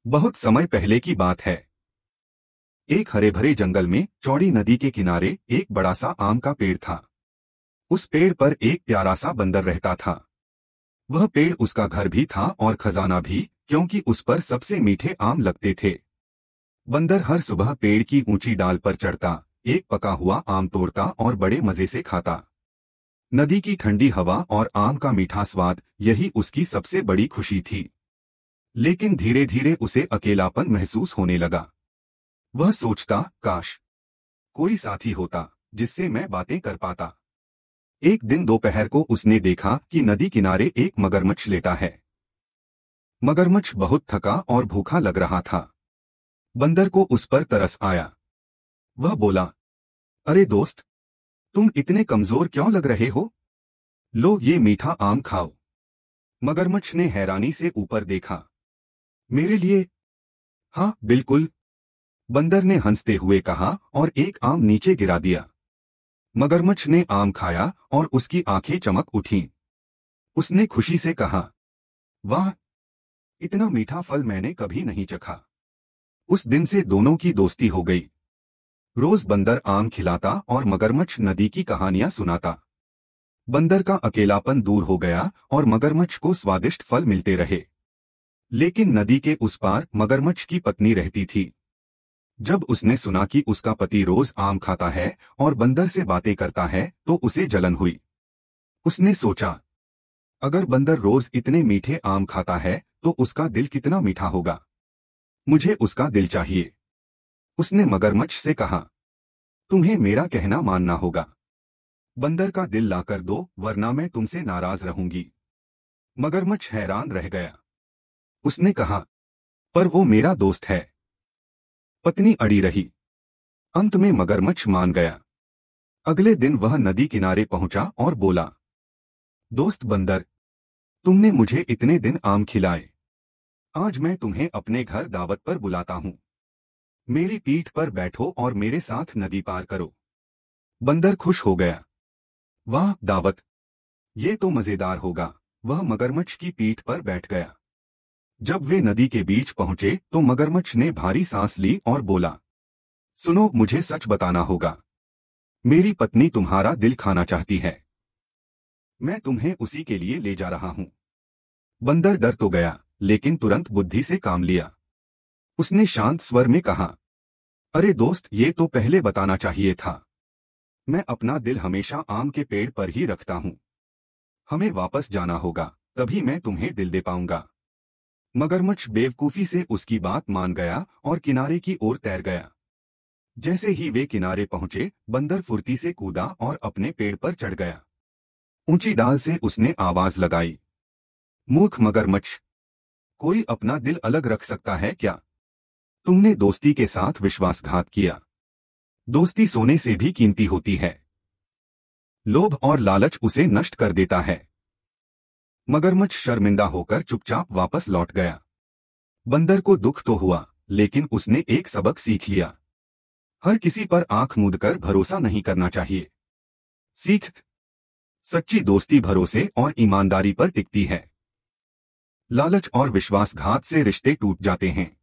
बहुत समय पहले की बात है। एक हरे भरे जंगल में चौड़ी नदी के किनारे एक बड़ा सा आम का पेड़ था। उस पेड़ पर एक प्यारा सा बंदर रहता था। वह पेड़ उसका घर भी था और खजाना भी, क्योंकि उस पर सबसे मीठे आम लगते थे। बंदर हर सुबह पेड़ की ऊंची डाल पर चढ़ता, एक पका हुआ आम तोड़ता और बड़े मजे से खाता। नदी की ठंडी हवा और आम का मीठा स्वाद, यही उसकी सबसे बड़ी खुशी थी। लेकिन धीरे धीरे उसे अकेलापन महसूस होने लगा। वह सोचता, काश कोई साथी होता जिससे मैं बातें कर पाता। एक दिन दोपहर को उसने देखा कि नदी किनारे एक मगरमच्छ लेटा है। मगरमच्छ बहुत थका और भूखा लग रहा था। बंदर को उस पर तरस आया। वह बोला, अरे दोस्त, तुम इतने कमजोर क्यों लग रहे हो? लो ये मीठा आम खाओ। मगरमच्छ ने हैरानी से ऊपर देखा। मेरे लिए? हाँ बिल्कुल, बंदर ने हंसते हुए कहा और एक आम नीचे गिरा दिया। मगरमच्छ ने आम खाया और उसकी आंखें चमक उठीं। उसने खुशी से कहा, वाह, इतना मीठा फल मैंने कभी नहीं चखा। उस दिन से दोनों की दोस्ती हो गई। रोज बंदर आम खिलाता और मगरमच्छ नदी की कहानियां सुनाता। बंदर का अकेलापन दूर हो गया और मगरमच्छ को स्वादिष्ट फल मिलते रहे। लेकिन नदी के उस पार मगरमच्छ की पत्नी रहती थी। जब उसने सुना कि उसका पति रोज आम खाता है और बंदर से बातें करता है, तो उसे जलन हुई। उसने सोचा, अगर बंदर रोज इतने मीठे आम खाता है तो उसका दिल कितना मीठा होगा। मुझे उसका दिल चाहिए। उसने मगरमच्छ से कहा, तुम्हें मेरा कहना मानना होगा। बंदर का दिल लाकर दो, वरना मैं तुमसे नाराज रहूंगी। मगरमच्छ हैरान रह गया। उसने कहा, पर वो मेरा दोस्त है। पत्नी अड़ी रही। अंत में मगरमच्छ मान गया। अगले दिन वह नदी किनारे पहुंचा और बोला, दोस्त बंदर, तुमने मुझे इतने दिन आम खिलाए। आज मैं तुम्हें अपने घर दावत पर बुलाता हूँ। मेरी पीठ पर बैठो और मेरे साथ नदी पार करो। बंदर खुश हो गया। वाह दावत, ये तो मजेदार होगा। वह मगरमच्छ की पीठ पर बैठ गया। जब वे नदी के बीच पहुंचे तो मगरमच्छ ने भारी सांस ली और बोला, सुनो, मुझे सच बताना होगा। मेरी पत्नी तुम्हारा दिल खाना चाहती है। मैं तुम्हें उसी के लिए ले जा रहा हूं। बंदर डर तो गया, लेकिन तुरंत बुद्धि से काम लिया। उसने शांत स्वर में कहा, अरे दोस्त, ये तो पहले बताना चाहिए था। मैं अपना दिल हमेशा आम के पेड़ पर ही रखता हूं। हमें वापस जाना होगा, तभी मैं तुम्हें दिल दे पाऊंगा। मगरमच्छ बेवकूफी से उसकी बात मान गया और किनारे की ओर तैर गया। जैसे ही वे किनारे पहुंचे, बंदर फुर्ती से कूदा और अपने पेड़ पर चढ़ गया। ऊंची डाल से उसने आवाज लगाई, मूर्ख मगरमच्छ, कोई अपना दिल अलग रख सकता है क्या? तुमने दोस्ती के साथ विश्वासघात किया। दोस्ती सोने से भी कीमती होती है। लोभ और लालच उसे नष्ट कर देता है। मगरमच्छ शर्मिंदा होकर चुपचाप वापस लौट गया। बंदर को दुख तो हुआ, लेकिन उसने एक सबक सीख लिया। हर किसी पर आंख मूंदकर भरोसा नहीं करना चाहिए। सीख, सच्ची दोस्ती भरोसे और ईमानदारी पर टिकती है। लालच और विश्वासघात से रिश्ते टूट जाते हैं।